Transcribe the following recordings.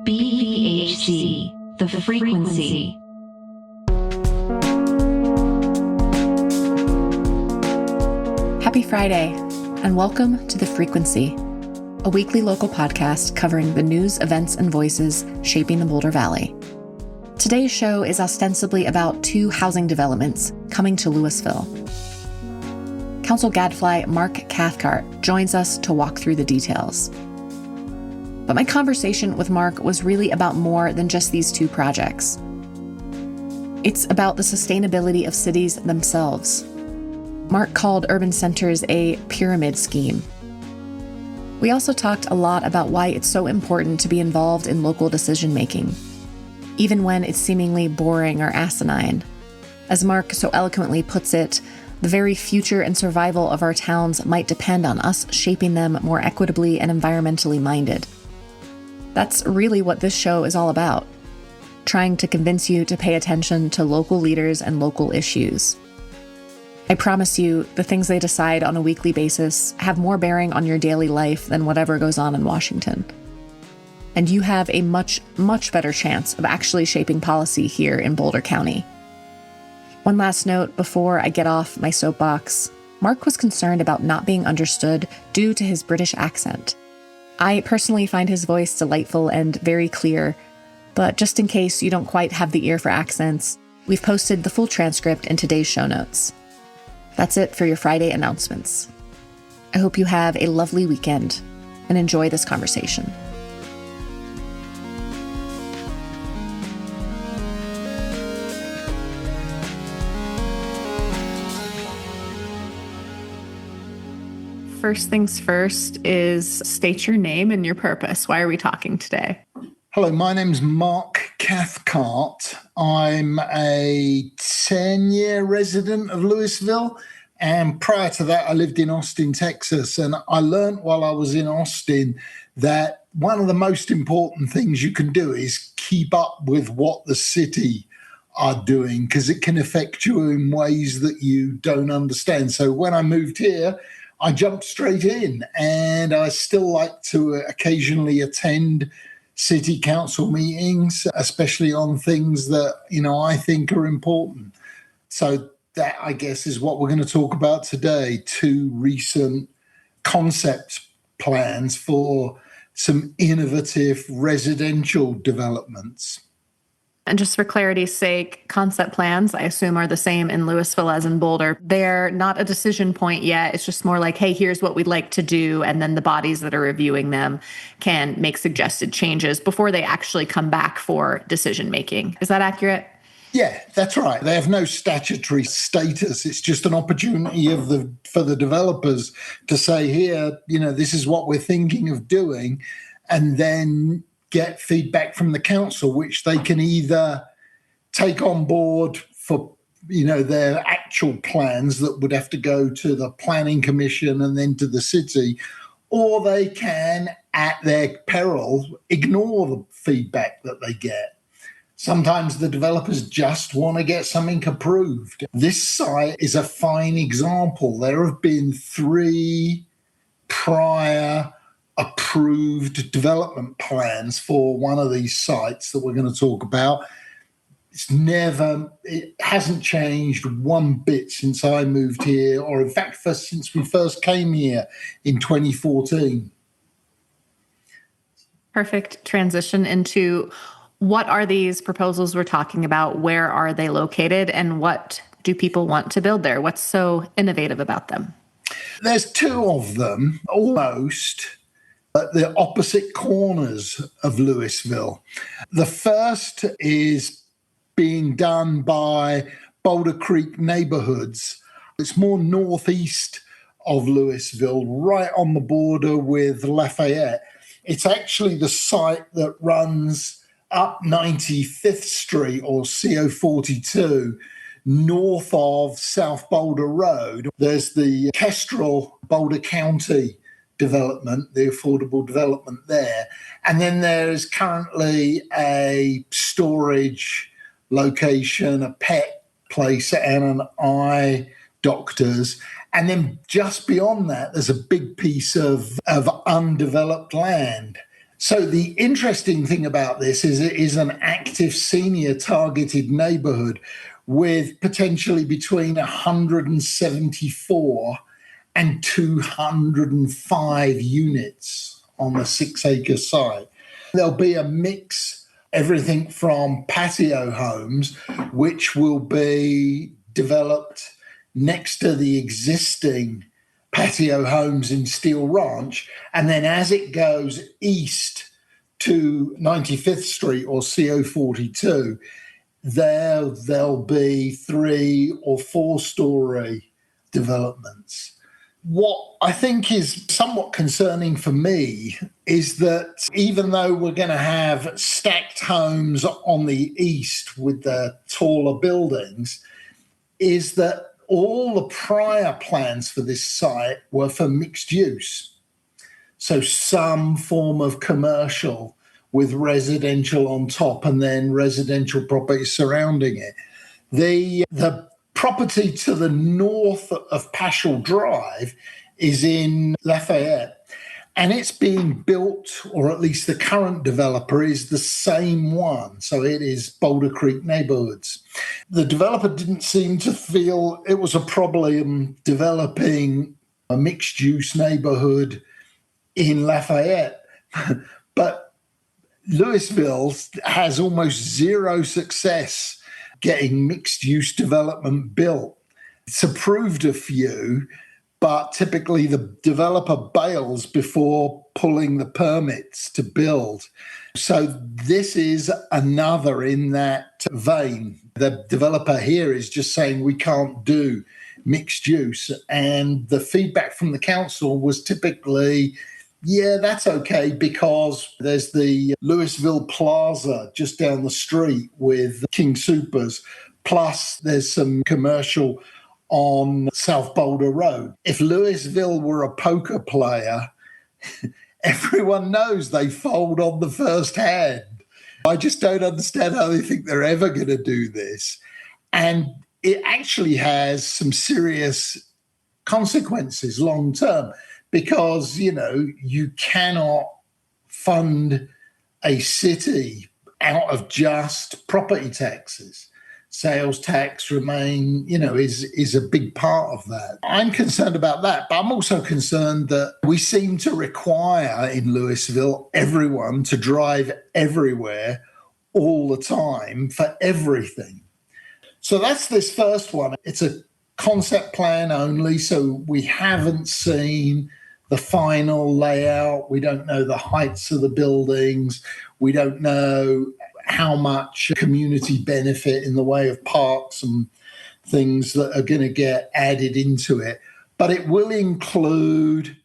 BVHC, the frequency. Happy Friday, and welcome to The Frequency, a weekly local podcast covering the news, events, and voices shaping the Boulder Valley. Today's show is ostensibly about two housing developments coming to Louisville. Council Gadfly Mark Cathcart joins us to walk through the details. But my conversation with Mark was really about more than just these two projects. It's about the sustainability of cities themselves. Mark called urban centers a pyramid scheme. We also talked a lot about why it's so important to be involved in local decision-making, even when it's seemingly boring or asinine. As Mark so eloquently puts it, the very future and survival of our towns might depend on us shaping them more equitably and environmentally minded. That's really what this show is all about, trying to convince you to pay attention to local leaders and local issues. I promise you, the things they decide on a weekly basis have more bearing on your daily life than whatever goes on in Washington. And you have a much, much better chance of actually shaping policy here in Boulder County. One last note before I get off my soapbox. Mark was concerned about not being understood due to his British accent. I personally find his voice delightful and very clear, but just in case you don't quite have the ear for accents, we've posted the full transcript in today's show notes. That's it for your Friday announcements. I hope you have a lovely weekend and enjoy this conversation. First things first is state your name and your purpose. Why are we talking today? Hello, my name's Mark Cathcart. I'm a 10-year resident of Louisville, and prior to that, I lived in Austin, Texas, and I learned while I was in Austin that one of the most important things you can do is keep up with what the city are doing, because it can affect you in ways that you don't understand. So when I moved here, I jumped straight in, and I still like to occasionally attend city council meetings, especially on things that, I think are important. So that, I guess, is what we're going to talk about today. Two recent concept plans for some innovative residential developments. And just for clarity's sake, concept plans, I assume, are the same in Louisville as in Boulder. They're not a decision point yet. It's just more like, hey, here's what we'd like to do. And then the bodies that are reviewing them can make suggested changes before they actually come back for decision making. Is that accurate? Yeah, that's right. They have no statutory status. It's just an opportunity for the developers to say, here, this is what we're thinking of doing, and then get feedback from the council, which they can either take on board for, their actual plans that would have to go to the planning commission and then to the city, or they can, at their peril, ignore the feedback that they get. Sometimes the developers just want to get something approved. This site is a fine example. There have been 3 prior approved development plans for one of these sites that we're going to talk about. It hasn't changed one bit since I moved here, or in fact, since we first came here in 2014. Perfect transition into what are these proposals we're talking about? Where are they located? And what do people want to build there? What's so innovative about them? There's 2 of them, almost at the opposite corners of Louisville. The first is being done by Boulder Creek Neighborhoods. It's more northeast of Louisville, right on the border with Lafayette. It's actually the site that runs up 95th Street or CO42 north of South Boulder Road. There's the Kestrel Boulder County development, the affordable development there. And then there is currently a storage location, a pet place, and an eye doctor's. And then just beyond that, there's a big piece of undeveloped land. So the interesting thing about this is it is an active senior targeted neighborhood with potentially between 174 and 205 units on the 6-acre site. There'll be a mix, everything from patio homes, which will be developed next to the existing patio homes in Steel Ranch. And then as it goes east to 95th Street or CO42, there'll be 3 or 4-story developments. What I think is somewhat concerning for me is that even though we're going to have stacked homes on the east with the taller buildings, is that all the prior plans for this site were for mixed use. So some form of commercial with residential on top and then residential property surrounding it. The property to the north of Paschal Drive is in Lafayette, and it's being built, or at least the current developer is the same one. So it is Boulder Creek Neighborhoods. The developer didn't seem to feel it was a problem developing a mixed-use neighborhood in Lafayette, but Louisville has almost zero success getting mixed-use development built. It's approved a few, but typically the developer bails before pulling the permits to build. So this is another in that vein. The developer here is just saying we can't do mixed use. And the feedback from the council was typically, yeah, that's okay, because there's the Louisville Plaza just down the street with King Soopers, plus there's some commercial on South Boulder Road. If Louisville were a poker player, everyone knows they fold on the first hand. I just don't understand how they think they're ever going to do this. And it actually has some serious consequences long term. Because, you cannot fund a city out of just property taxes. Sales tax is a big part of that. I'm concerned about that, but I'm also concerned that we seem to require in Louisville everyone to drive everywhere all the time for everything. So that's this first one. It's a concept plan only, so we haven't seen the final layout. We don't know the heights of the buildings. We don't know how much community benefit in the way of parks and things that are going to get added into it. But it will include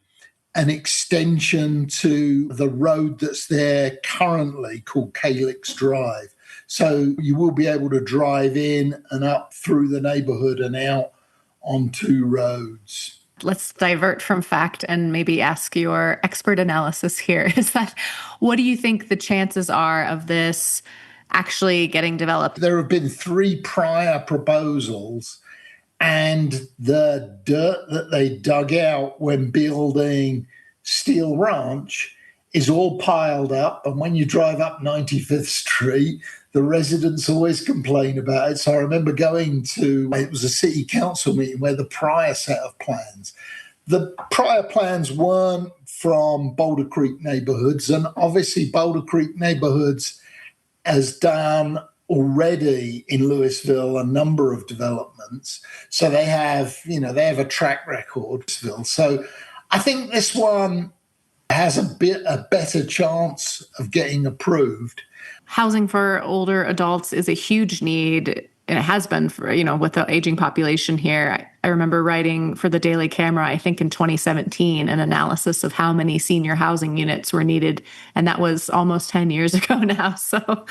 an extension to the road that's there currently called Calyx Drive. So you will be able to drive in and up through the neighborhood and out on 2 roads. Let's divert from fact and maybe ask your expert analysis here. What do you think the chances are of this actually getting developed? There have been 3 prior proposals, and the dirt that they dug out when building Steel Ranch is all piled up. And when you drive up 95th Street, the residents always complain about it. So I remember going to, it was a city council meeting where the prior set of plans, the prior plans weren't from Boulder Creek Neighborhoods. And obviously Boulder Creek Neighborhoods has done already in Louisville a number of developments. So they have a track record. So I think this one has a better chance of getting approved. Housing for older adults is a huge need, and it has been for, with the aging population here. I remember writing for the Daily Camera, I think in 2017, an analysis of how many senior housing units were needed. And that was almost 10 years ago now. So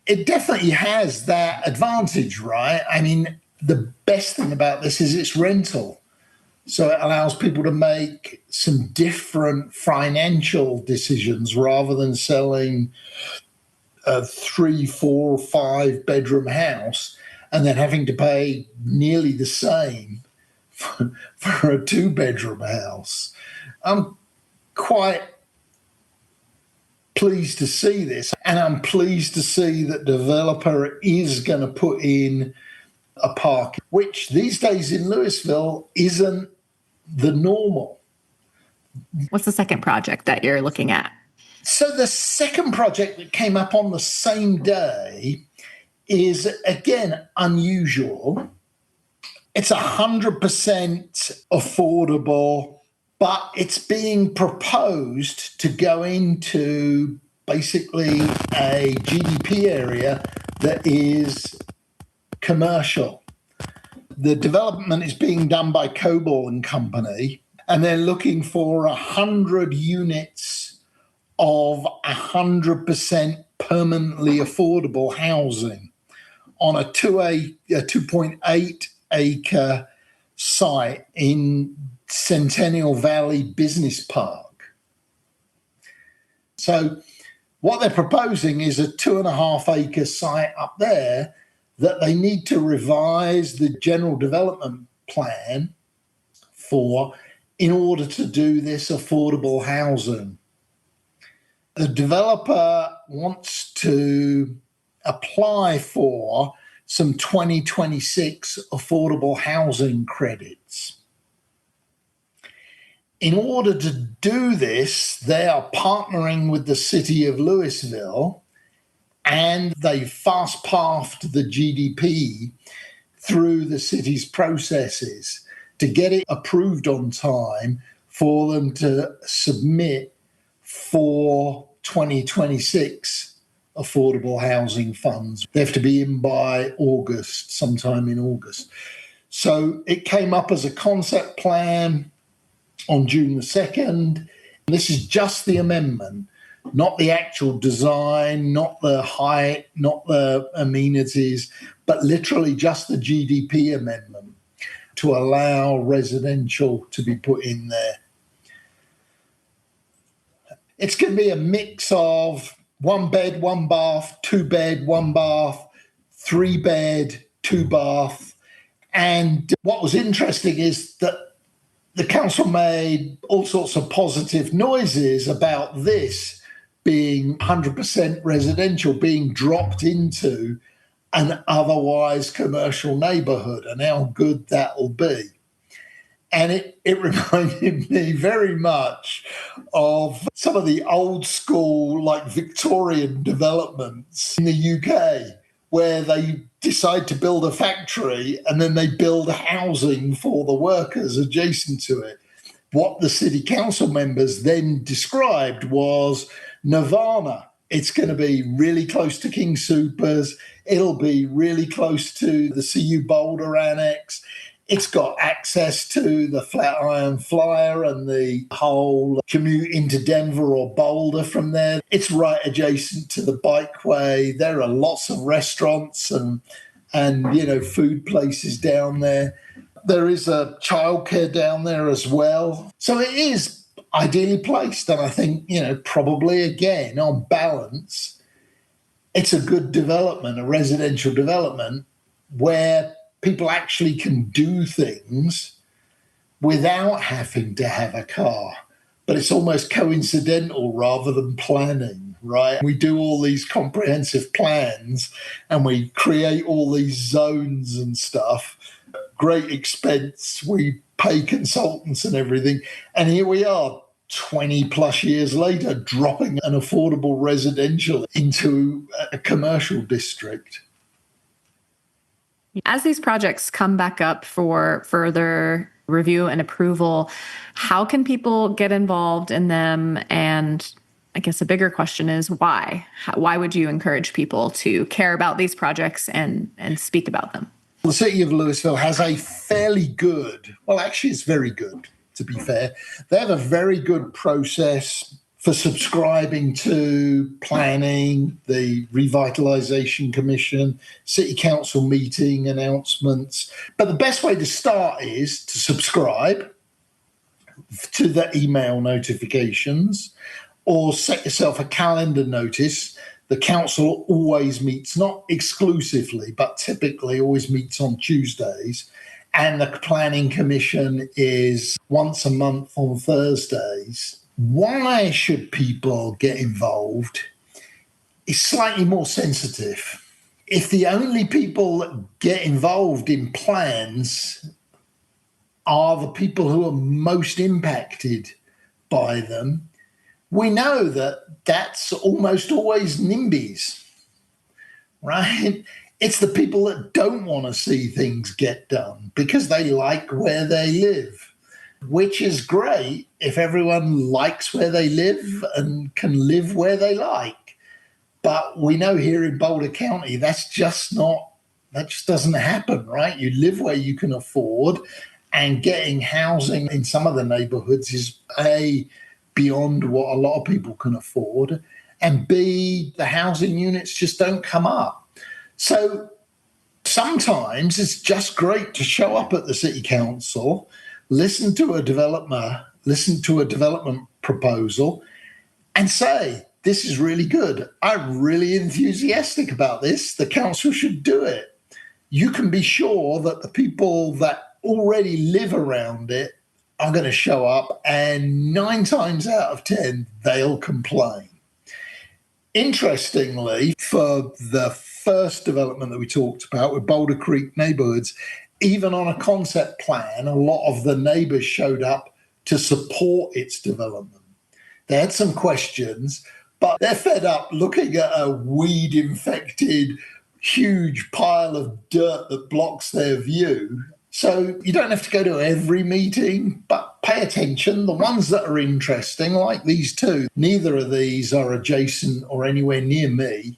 it definitely has that advantage, right? I mean, the best thing about this is it's rental. So it allows people to make some different financial decisions rather than selling a 3, 4, 5 bedroom house and then having to pay nearly the same for a 2-bedroom house. I'm quite pleased to see this. And I'm pleased to see that developer is going to put in a park, which these days in Louisville isn't the normal. What's the second project that you're looking at? So the second project that came up on the same day is, again, unusual. It's 100% affordable, but it's being proposed to go into basically a GDP area that is commercial. The development is being done by Coble and Company, and they're looking for 100 units of 100% permanently affordable housing on a 2.8 acre site in Centennial Valley Business Park. So what they're proposing is a 2.5 acre site up there that they need to revise the general development plan for in order to do this affordable housing. The developer wants to apply for some 2026 affordable housing credits. In order to do this, they are partnering with the city of Louisville, and they fast-pathed the GDP through the city's processes to get it approved on time for them to submit for 2026 affordable housing funds. They have to be in by August, sometime in August. So it came up as a concept plan on June the 2nd. This is just the amendment, not the actual design, not the height, not the amenities, but literally just the GDP amendment to allow residential to be put in there. It's going to be a mix of 1 bed, 1 bath, 2 bed, 1 bath, 3 bed, 2 bath. And what was interesting is that the council made all sorts of positive noises about this being 100% residential, being dropped into an otherwise commercial neighborhood, and how good that will be. And it reminded me very much of some of the old school, like Victorian developments in the UK, where they decide to build a factory and then they build housing for the workers adjacent to it. What the city council members then described was nirvana. It's going to be really close to King Soopers. It'll be really close to the CU Boulder Annex. It's got access to the Flatiron Flyer and the whole commute into Denver or Boulder from there. It's right adjacent to the bikeway. There are lots of restaurants and food places down there. There is a childcare down there as well. So it is ideally placed. And I think, probably again, on balance, it's a good development, a residential development where people actually can do things without having to have a car. But it's almost coincidental rather than planning, right? We do all these comprehensive plans and we create all these zones and stuff. Great expense. We pay consultants and everything. And here we are, 20 plus years later, dropping an affordable residential into a commercial district. As these projects come back up for further review and approval, how can people get involved in them? And I guess a bigger question is why? Why would you encourage people to care about these projects and speak about them? The city of Louisville has a fairly good, well, actually it's very good, to be fair. They have a very good process for subscribing to planning, the Revitalization Commission, City Council meeting announcements. But the best way to start is to subscribe to the email notifications or set yourself a calendar notice. The council always meets, not exclusively, but typically always meets on Tuesdays. And the Planning Commission is once a month on Thursdays. Why should people get involved is slightly more sensitive. If the only people that get involved in plans are the people who are most impacted by them, we know that that's almost always NIMBYs, right? It's the people that don't want to see things get done because they like where they live, which is great if everyone likes where they live and can live where they like. But we know here in Boulder County, that just doesn't happen, right? You live where you can afford, and getting housing in some of the neighborhoods is A, beyond what a lot of people can afford, and B, the housing units just don't come up. So sometimes it's just great to show up at the city council, listen to a development proposal, and say, this is really good. I'm really enthusiastic about this. The council should do it. You can be sure that the people that already live around it are going to show up, and 9 times out of 10, they'll complain. Interestingly, for the first development that we talked about with Boulder Creek neighborhoods, even on a concept plan, a lot of the neighbors showed up to support its development. They had some questions, but they're fed up looking at a weed-infected, huge pile of dirt that blocks their view. So you don't have to go to every meeting, but pay attention. The ones that are interesting, like these two, neither of these are adjacent or anywhere near me.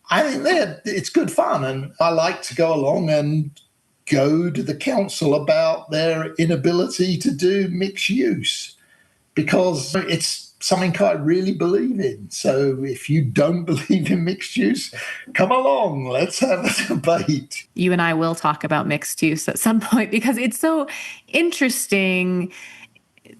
I think it's good fun, and I like to go along and go to the council about their inability to do mixed use, because it's something I really believe in. So if you don't believe in mixed use, come along, let's have a debate. You and I will talk about mixed use at some point, because it's so interesting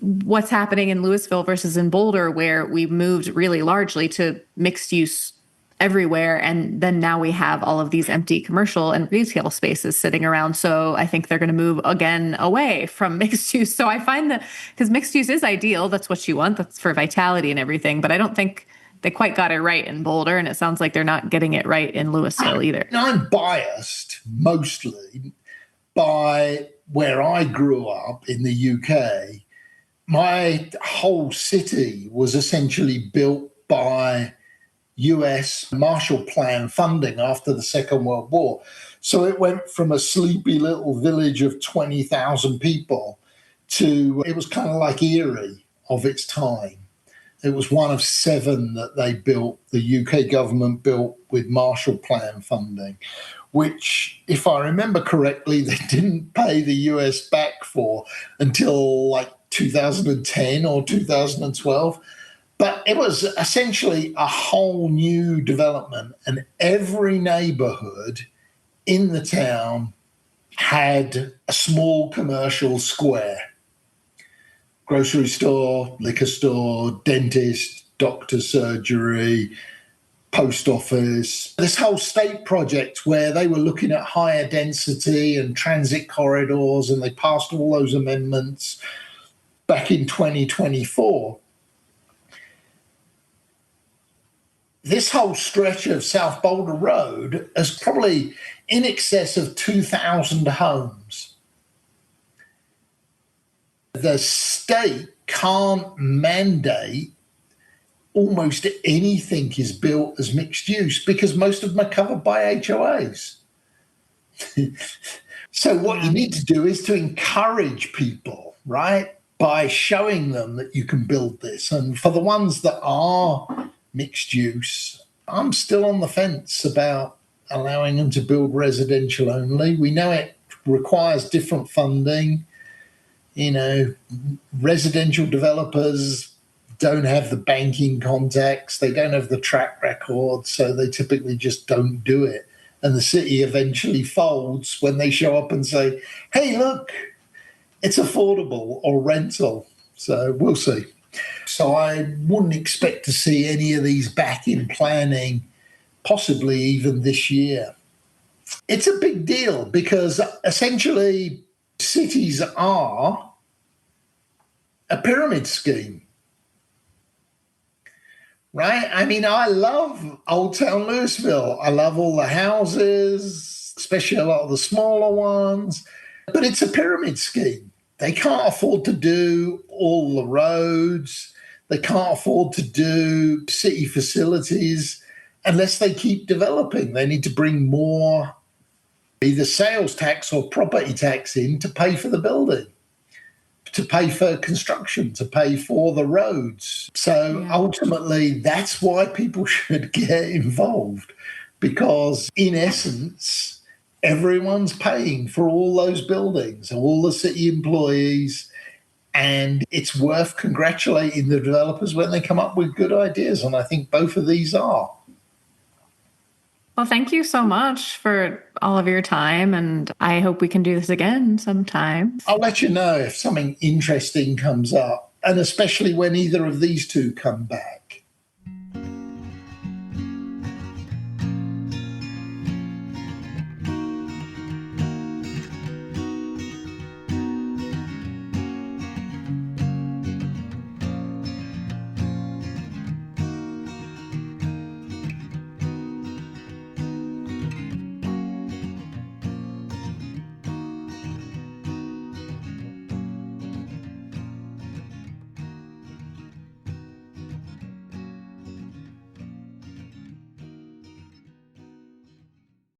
what's happening in Louisville versus in Boulder, where we moved really largely to mixed use everywhere. And then now we have all of these empty commercial and retail spaces sitting around. So I think they're going to move again away from mixed use. So I find that, because mixed use is ideal, that's what you want, that's for vitality and everything. But I don't think they quite got it right in Boulder. And it sounds like they're not getting it right in Louisville either. I'm biased mostly by where I grew up in the UK. My whole city was essentially built by US Marshall Plan funding after the Second World War. So it went from a sleepy little village of 20,000 people to, it was kind of like Erie of its time. It was one of 7 that they built, the UK government built with Marshall Plan funding, which, if I remember correctly, they didn't pay the US back for until like 2010 or 2012. But it was essentially a whole new development, and every neighborhood in the town had a small commercial square. Grocery store, liquor store, dentist, doctor's surgery, post office. This whole state project where they were looking at higher density and transit corridors, and they passed all those amendments back in 2024. This whole stretch of South Boulder Road is probably in excess of 2,000 homes. The state can't mandate almost anything is built as mixed use because most of them are covered by HOAs. So what you need to do is to encourage people, right, by showing them that you can build this. And for the ones that are mixed use, I'm still on the fence about allowing them to build residential only. We know it requires different funding. You know, residential developers don't have the banking contacts, they don't have the track record, so they typically just don't do it. And the city eventually folds when they show up and say, hey, look, it's affordable or rental. So we'll see. So I wouldn't expect to see any of these back in planning, possibly even this year. It's a big deal because essentially cities are a pyramid scheme. right? I mean, I love Old Town Louisville. I love all the houses, especially a lot of the smaller ones, but it's a pyramid scheme. They can't afford to do all the roads. They can't afford to do city facilities unless they keep developing. They need to bring more either sales tax or property tax in to pay for the building, to pay for construction, to pay for the roads. So ultimately, that's why people should get involved, because in essence, everyone's paying for all those buildings, all the city employees, and it's worth congratulating the developers when they come up with good ideas. And I think both of these are. Well, thank you so much for all of your time, and I hope we can do this again sometime. I'll let you know if something interesting comes up, and especially when either of these two come back.